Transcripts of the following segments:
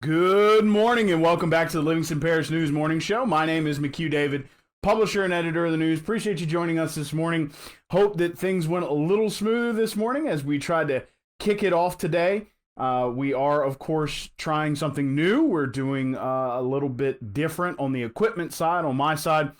Good morning and welcome back to the Livingston Parish News Morning Show. My name is McHugh David, publisher and editor of the news. Appreciate you joining us this morning. Hope that things went a little smoother this morning as we tried to kick it off today. We are, of course, trying something new. We're doing a little bit different on the equipment side, on my side,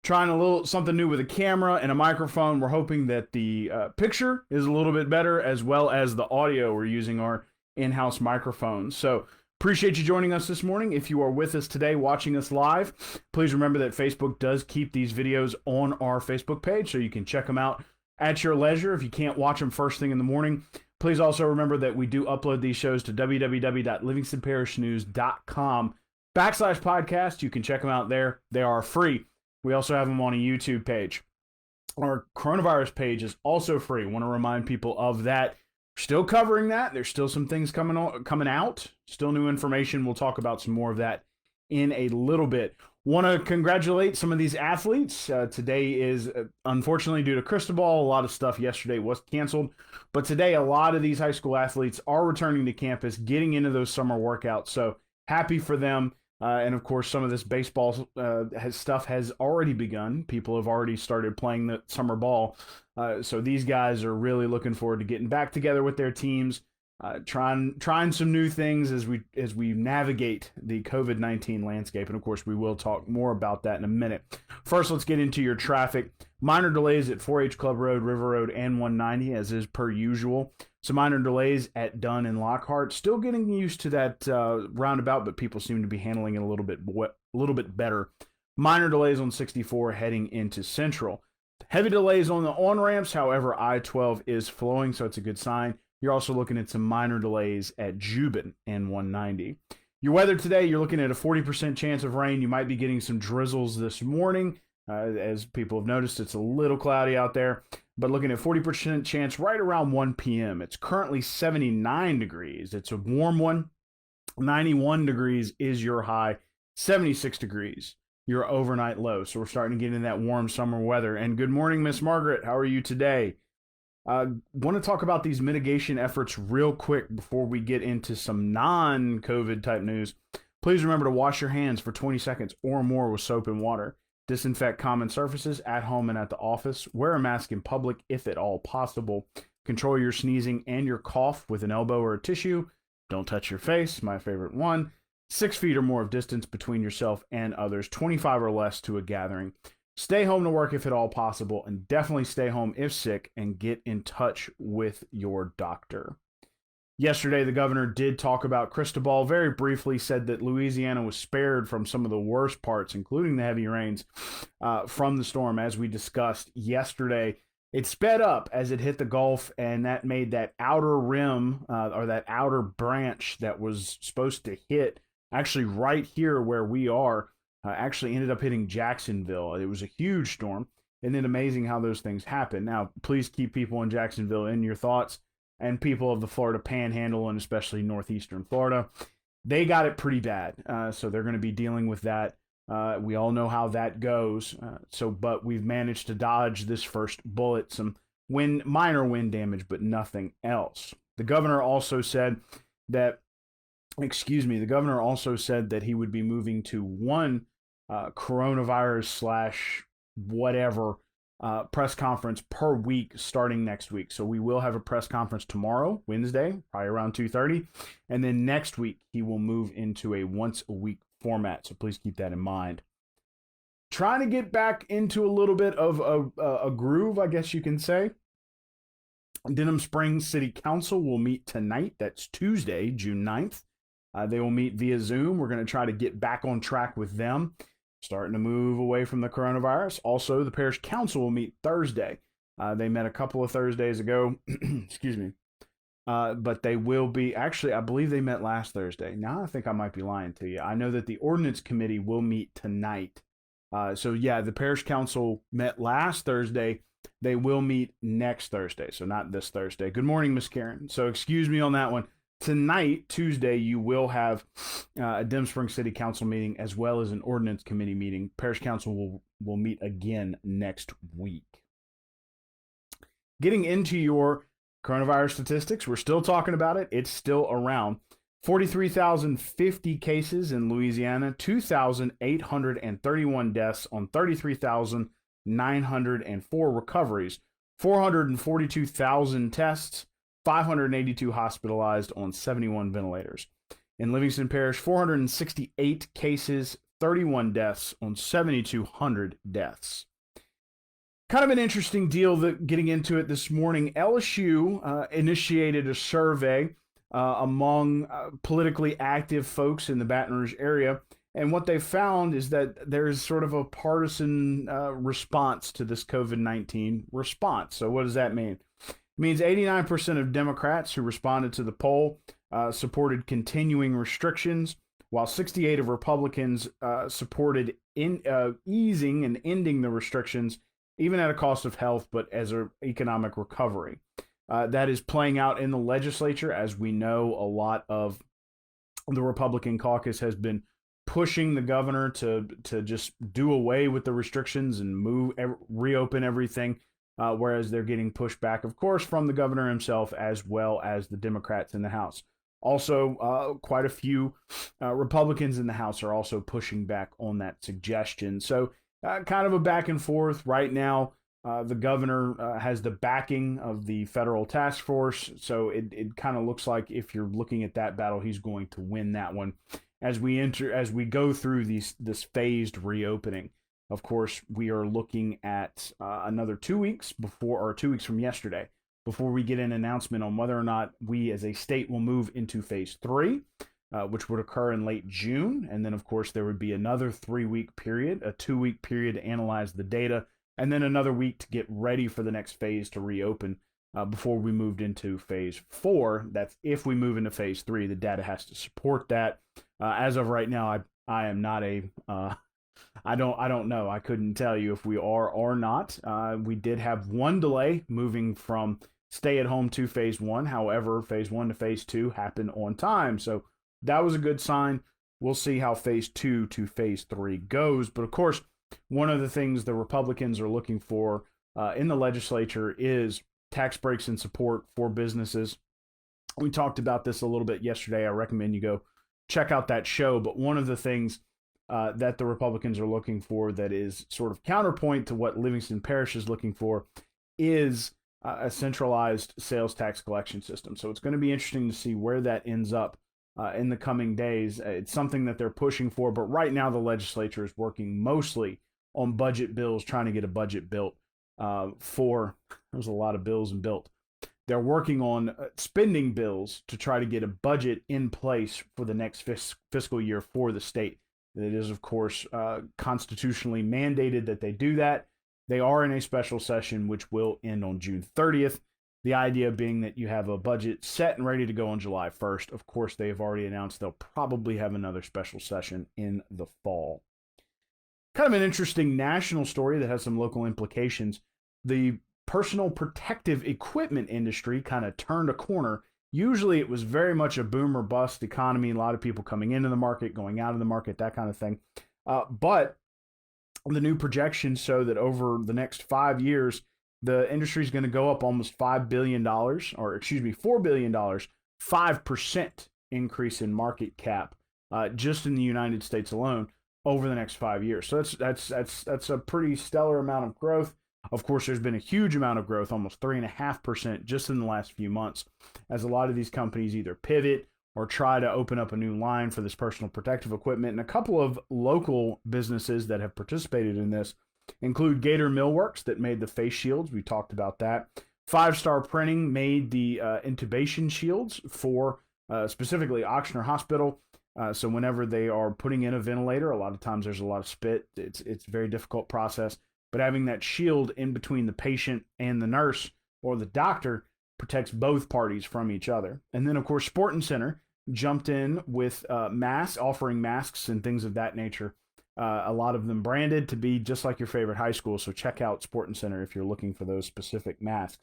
trying something new with a camera and a microphone. We're hoping that the picture is a little bit better as well as the audio. We're using our in-house microphones. So appreciate you joining us this morning. If you are with us today watching us live, please remember that Facebook does keep these videos on our Facebook page, so you can check them out at your leisure if you can't watch them first thing in the morning. Please also remember that we do upload these shows to www.livingstonparishnews.com/podcast. You can check them out there. They are free. We also have them on a YouTube page. Our coronavirus page is also free. Want to remind people of that. Still covering that. There's still some things coming out. Still new information. We'll talk about some more of that in a little bit. Want to congratulate some of these athletes. Today is, unfortunately, due to Cristobal, a lot of stuff yesterday was canceled. But today, a lot of these high school athletes are returning to campus, getting into those summer workouts. So happy for them. And of course, some of this baseball stuff has already begun. People have already started playing the summer ball. So these guys are really looking forward to getting back together with their teams, trying some new things as we navigate the COVID-19 landscape. And of course, we will talk more about that in a minute. First, let's get into your traffic. Minor delays at 4H Club Road, River Road, and 190, as is per usual. Some minor delays at Dunn and Lockhart. Still getting used to that roundabout, but people seem to be handling it a little bit better. Minor delays on 64 heading into Central. Heavy delays on the on-ramps. However, I-12 is flowing, so it's a good sign. You're also looking at some minor delays at Jubin and 190. Your weather today, you're looking at a 40% chance of rain. You might be getting some drizzles this morning. As people have noticed, it's a little cloudy out there, but looking at 40% chance right around 1 p.m. It's currently 79 degrees. It's a warm one. 91 degrees is your high. 76 degrees, your overnight low. So we're starting to get in that warm summer weather. And good morning, Miss Margaret. How are you today? Want to talk about these mitigation efforts real quick before we get into some non-COVID type news. Please remember to wash your hands for 20 seconds or more with soap and water. Disinfect common surfaces at home and at the office. Wear a mask in public if at all possible. Control your sneezing and your cough with an elbow or a tissue. Don't touch your face, my favorite one. 6 feet or more of distance between yourself and others. 25 or less to a gathering. Stay home to work if at all possible, and definitely stay home if sick, and get in touch with your doctor. Yesterday, the governor did talk about Cristobal very briefly, said that Louisiana was spared from some of the worst parts, including the heavy rains from the storm, as we discussed yesterday. It sped up as it hit the Gulf, and that made that outer rim or that outer branch that was supposed to hit actually right here where we are actually ended up hitting Jacksonville. It was a huge storm, and then amazing how those things happen. Now, please keep people in Jacksonville in your thoughts, and people of the Florida Panhandle, and especially northeastern Florida. They got it pretty bad, so they're going to be dealing with that. We all know how that goes. But we've managed to dodge this first bullet. Some minor wind damage, but nothing else. The governor also said that he would be moving to one coronavirus / whatever press conference per week starting next week. So we will have a press conference tomorrow, Wednesday, probably around 2:30. And then next week, he will move into a once a week format. So please keep that in mind. Trying to get back into a little bit of a groove, I guess you can say. Denham Springs City Council will meet tonight. That's Tuesday, June 9th. They will meet via Zoom. We're going to try to get back on track with them, starting to move away from the coronavirus. Also, the parish council will meet Thursday. They met a couple of Thursdays ago. Excuse me. But they will be, actually, I believe they met last Thursday. Now I think I might be lying to you. I know that the ordinance committee will meet tonight. The parish council met last Thursday. They will meet next Thursday, so not this Thursday. Good morning, Miss Karen. So excuse me on that one. Tonight, Tuesday, you will have a Denham Springs City Council meeting as well as an ordinance committee meeting. Parish Council will meet again next week. Getting into your coronavirus statistics, we're still talking about it. It's still around. 43,050 cases in Louisiana, 2,831 deaths on 33,904 recoveries, 442,000 tests, 582 hospitalized on 71 ventilators. In Livingston Parish, 468 cases, 31 deaths on 7,200 deaths. Kind of an interesting deal that getting into it this morning. LSU initiated a survey among politically active folks in the Baton Rouge area. And what they found is that there's sort of a partisan response to this COVID-19 response. So what does that mean? It means 89% of Democrats who responded to the poll supported continuing restrictions, while 68% of Republicans supported easing and ending the restrictions, even at a cost of health, but as an economic recovery. That is playing out in the legislature. As we know, a lot of the Republican caucus has been pushing the governor to just do away with the restrictions and reopen everything, whereas they're getting pushed back, of course, from the governor himself as well as the Democrats in the House. Also, quite a few Republicans in the House are also pushing back on that suggestion. So kind of a back and forth right now. The governor has the backing of the federal task force, so it kind of looks like if you're looking at that battle, he's going to win that one. As we go through this phased reopening, of course, we are looking at another 2 weeks 2 weeks from yesterday, before we get an announcement on whether or not we as a state will move into phase 3, which would occur in late June. And then, of course, there would be another 3-week period, a 2-week period to analyze the data, and then another week to get ready for the next phase to reopen before we moved into phase 4. That's if we move into phase 3, the data has to support that. As of right now, I am not I don't know. I couldn't tell you if we are or not. We did have one delay moving from stay at home to phase 1. However, phase 1 to phase 2 happened on time. So that was a good sign. We'll see how phase 2 to phase 3 goes. But of course, one of the things the Republicans are looking for in the legislature is tax breaks and support for businesses. We talked about this a little bit yesterday. I recommend you go check out that show. But one of the things that the Republicans are looking for that is sort of counterpoint to what Livingston Parish is looking for is a centralized sales tax collection system. So it's going to be interesting to see where that ends up in the coming days. It's something that they're pushing for, but right now the legislature is working mostly on budget bills, trying to get a budget built there's a lot of bills and built. They're working on spending bills to try to get a budget in place for the next fiscal year for the state. It is, of course, constitutionally mandated that they do that. They are in a special session, which will end on June 30th. The idea being that you have a budget set and ready to go on July 1st. Of course, they have already announced they'll probably have another special session in the fall. Kind of an interesting national story that has some local implications. The personal protective equipment industry kind of turned a corner. Usually it was very much a boom or bust economy, a lot of people coming into the market, going out of the market, that kind of thing. But the new projections show that over the next 5 years, the industry is going to go up almost $4 billion, 5% increase in market cap just in the United States alone over the next 5 years. So that's a pretty stellar amount of growth. Of course, there's been a huge amount of growth, almost 3.5% just in the last few months, as a lot of these companies either pivot or try to open up a new line for this personal protective equipment. And a couple of local businesses that have participated in this include Gator Millworks that made the face shields. We talked about that. 5 Star Printing made the intubation shields for specifically Ochsner Hospital. So whenever they are putting in a ventilator, a lot of times there's a lot of spit. It's a very difficult process. But having that shield in between the patient and the nurse or the doctor protects both parties from each other. And then, of course, Sportin' Center jumped in with masks, offering masks and things of that nature. A lot of them branded to be just like your favorite high school. So check out Sportin' Center if you're looking for those specific masks.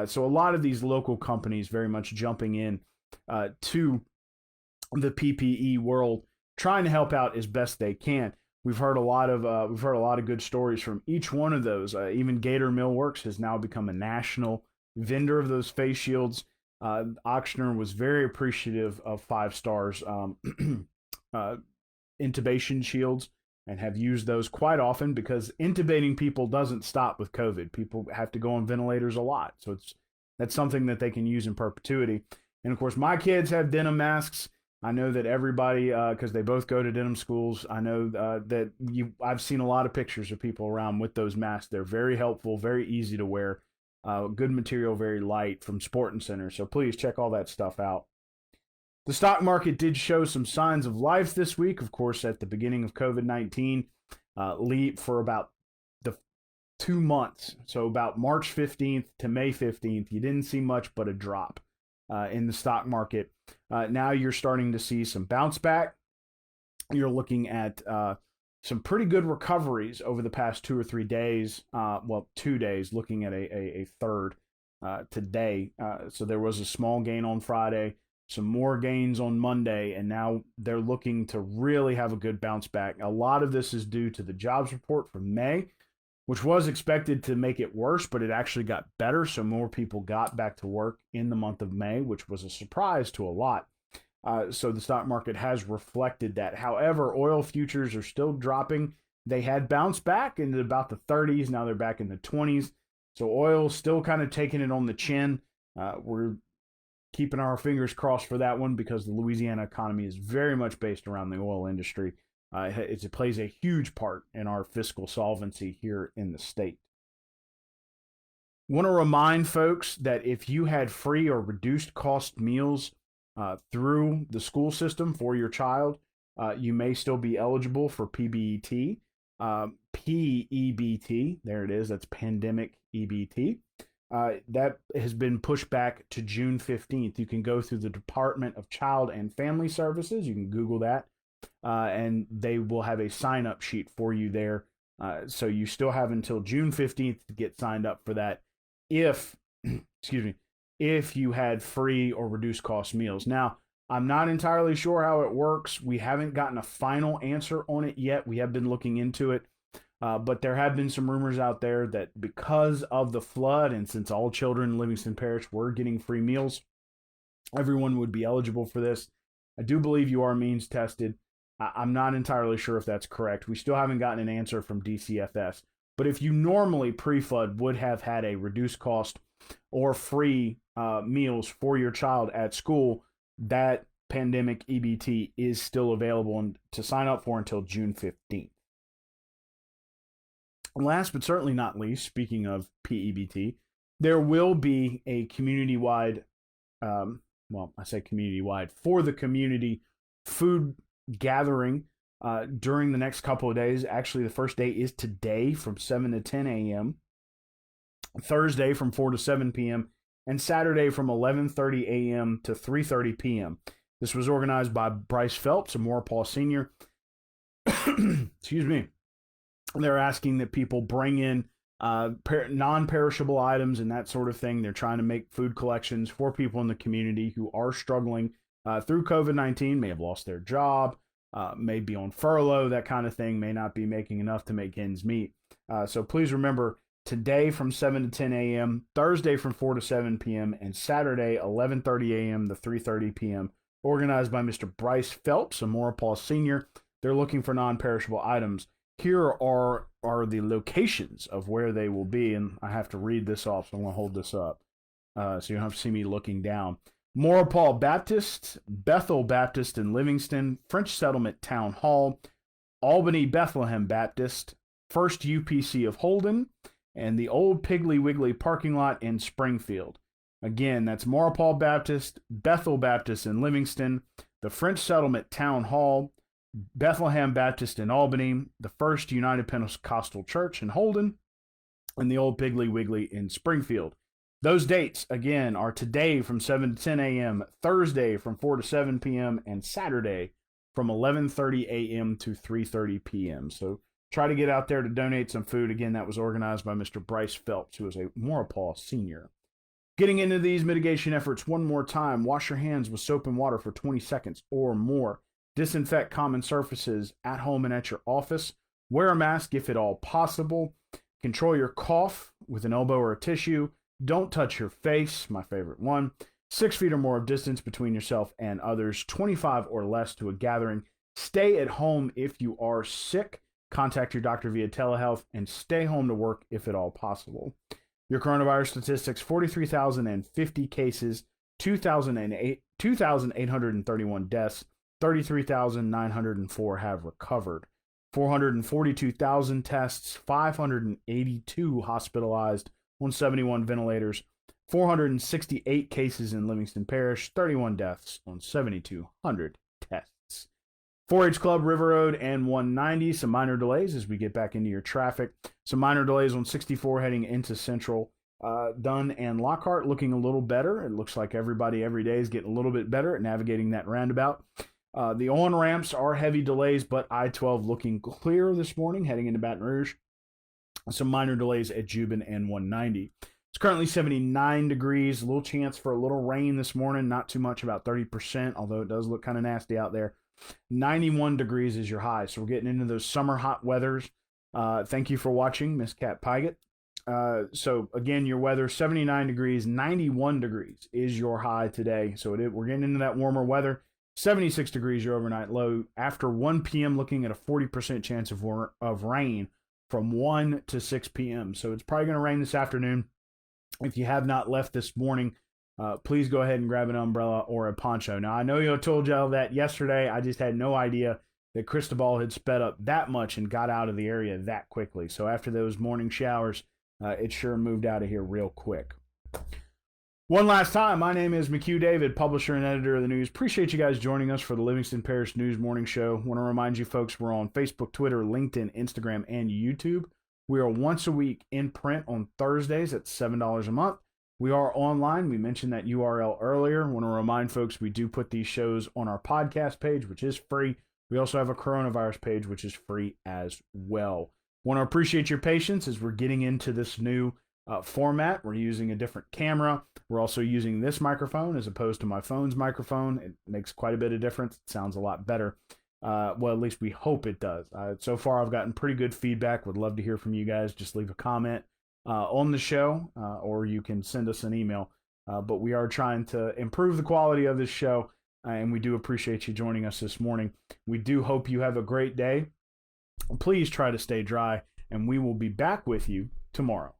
So a lot of these local companies very much jumping in to the PPE world, trying to help out as best they can. We've heard a lot of good stories from each one of those. Even Gator Millworks has now become a national vendor of those face shields. Auctioneer was very appreciative of 5 Stars intubation shields and have used those quite often because intubating people doesn't stop with COVID. People have to go on ventilators a lot. So that's something that they can use in perpetuity. And of course, my kids have denim masks. I know that everybody, because they both go to denim schools, I know that I've seen a lot of pictures of people around with those masks. They're very helpful, very easy to wear, good material, very light from Sporting Center. So please check all that stuff out. The stock market did show some signs of life this week. Of course, at the beginning of COVID-19, for about the 2 months. So about March 15th to May 15th, you didn't see much but a drop in the stock market. Now you're starting to see some bounce back. You're looking at some pretty good recoveries over the past 2 or 3 days. 2 days, looking at a third today. So there was a small gain on Friday, some more gains on Monday, and now they're looking to really have a good bounce back. A lot of this is due to the jobs report from May, which was expected to make it worse, but it actually got better. So more people got back to work in the month of May, which was a surprise to a lot. So the stock market has reflected that. However, oil futures are still dropping. They had bounced back into about the 30s. Now they're back in the 20s. So oil's still kind of taking it on the chin. We're keeping our fingers crossed for that one because the Louisiana economy is very much based around the oil industry. It plays a huge part in our fiscal solvency here in the state. Want to remind folks that if you had free or reduced cost meals through the school system for your child, you may still be eligible for PBET. PEBT, there it is, that's pandemic EBT. That has been pushed back to June 15th. You can go through the Department of Child and Family Services. You can Google that, and they will have a sign-up sheet for you there. So you still have until June 15th to get signed up for that if, if you had free or reduced cost meals. Now, I'm not entirely sure how it works. We haven't gotten a final answer on it yet. We have been looking into it. But there have been some rumors out there that because of the flood and since all children in Livingston Parish were getting free meals, everyone would be eligible for this. I do believe you are means tested. I'm not entirely sure if that's correct. We still haven't gotten an answer from DCFS. But if you normally pre-flood would have had a reduced cost or free meals for your child at school, that pandemic EBT is still available to sign up for until June 15th. And last but certainly not least, speaking of PEBT, there will be a community-wide, I say community-wide, for the community food gathering during the next couple of days. Actually, the first day is today from 7 to 10 a.m., Thursday from 4 to 7 p.m., and Saturday from 11:30 a.m. to 3:30 p.m. This was organized by Bryce Phelps, a Maurepas senior. Excuse me. They're asking that people bring in non-perishable items and that sort of thing. They're trying to make food collections for people in the community who are struggling through COVID-19, may have lost their job, may be on furlough, that kind of thing, may not be making enough to make ends meet. So please remember, today from 7 to 10 a.m., Thursday from 4 to 7 p.m., and Saturday 11:30 a.m. to 3:30 p.m., organized by Mr. Bryce Phelps, a Maurepas senior. They're looking for non-perishable items. Here are the locations of where they will be, and I have to read this off, so I'm going to hold this up so you don't have to see me looking down. Maurepas Baptist, Bethel Baptist in Livingston, French Settlement Town Hall, Albany Bethlehem Baptist, First UPC of Holden, and the Old Piggly Wiggly parking lot in Springfield. Again, that's Maurepas Baptist, Bethel Baptist in Livingston, the French Settlement Town Hall, Bethlehem Baptist in Albany, the First United Pentecostal Church in Holden, and the Old Piggly Wiggly in Springfield. Those dates, again, are today from 7 to 10 a.m., Thursday from 4 to 7 p.m., and Saturday from 11:30 a.m. to 3:30 p.m. So try to get out there to donate some food. Again, that was organized by Mr. Bryce Phelps, who is a Maurepas senior. Getting into these mitigation efforts one more time, wash your hands with soap and water for 20 seconds or more. Disinfect common surfaces at home and at your office. Wear a mask if at all possible. Control your cough with an elbow or a tissue. Don't touch your face, my favorite one. 6 feet or more of distance between yourself and others, 25 or less to a gathering. Stay at home if you are sick. Contact your doctor via telehealth and stay home to work if at all possible. Your coronavirus statistics: 43,050 cases, 2,831 deaths, 33,904 have recovered. 442,000 tests, 582 hospitalized on 71 ventilators, 468 cases in Livingston Parish, 31 deaths on 7,200 tests. 4-H Club, River Road, and 190, some minor delays as we get back into your traffic. Some minor delays on 64 heading into Central. Dunn and Lockhart looking a little better. It looks like everybody every day is getting a little bit better at navigating that roundabout. The on-ramps are heavy delays, but I-12 looking clear this morning heading into Baton Rouge. Some minor delays at Jubin and 190. It's currently 79 degrees. A little chance for a little rain this morning. Not too much, about 30%, although it does look kind of nasty out there. 91 degrees is your high, so we're getting into those summer hot weathers. Thank you for watching, Miss Kat Pygott. So again, your weather, 79 degrees, 91 degrees is your high today. So we're getting into that warmer weather. 76 degrees your overnight low. After 1 p.m., looking at a 40% chance of rain from 1 to 6 p.m. So it's probably going to rain this afternoon. If you have not left this morning, please go ahead and grab an umbrella or a poncho. Now, I know I told y'all that yesterday. I just had no idea that Cristobal had sped up that much and got out of the area that quickly. So after those morning showers, it sure moved out of here real quick. One last time, my name is McHugh David, publisher and editor of the news. Appreciate you guys joining us for the Livingston Parish News Morning Show. Want to remind you folks, we're on Facebook, Twitter, LinkedIn, Instagram, and YouTube. We are once a week in print on Thursdays at $7 a month. We are online. We mentioned that URL earlier. Want to remind folks, we do put these shows on our podcast page, which is free. We also have a coronavirus page, which is free as well. Want to appreciate your patience as we're getting into this new format. We're using a different camera. We're also using this microphone as opposed to my phone's microphone. It makes quite a bit of difference. It sounds a lot better. Well, at least we hope it does. So far, I've gotten pretty good feedback. Would love to hear from you guys. Just leave a comment on the show, or you can send us an email. But we are trying to improve the quality of this show, and we do appreciate you joining us this morning. We do hope you have a great day. Please try to stay dry, and we will be back with you tomorrow.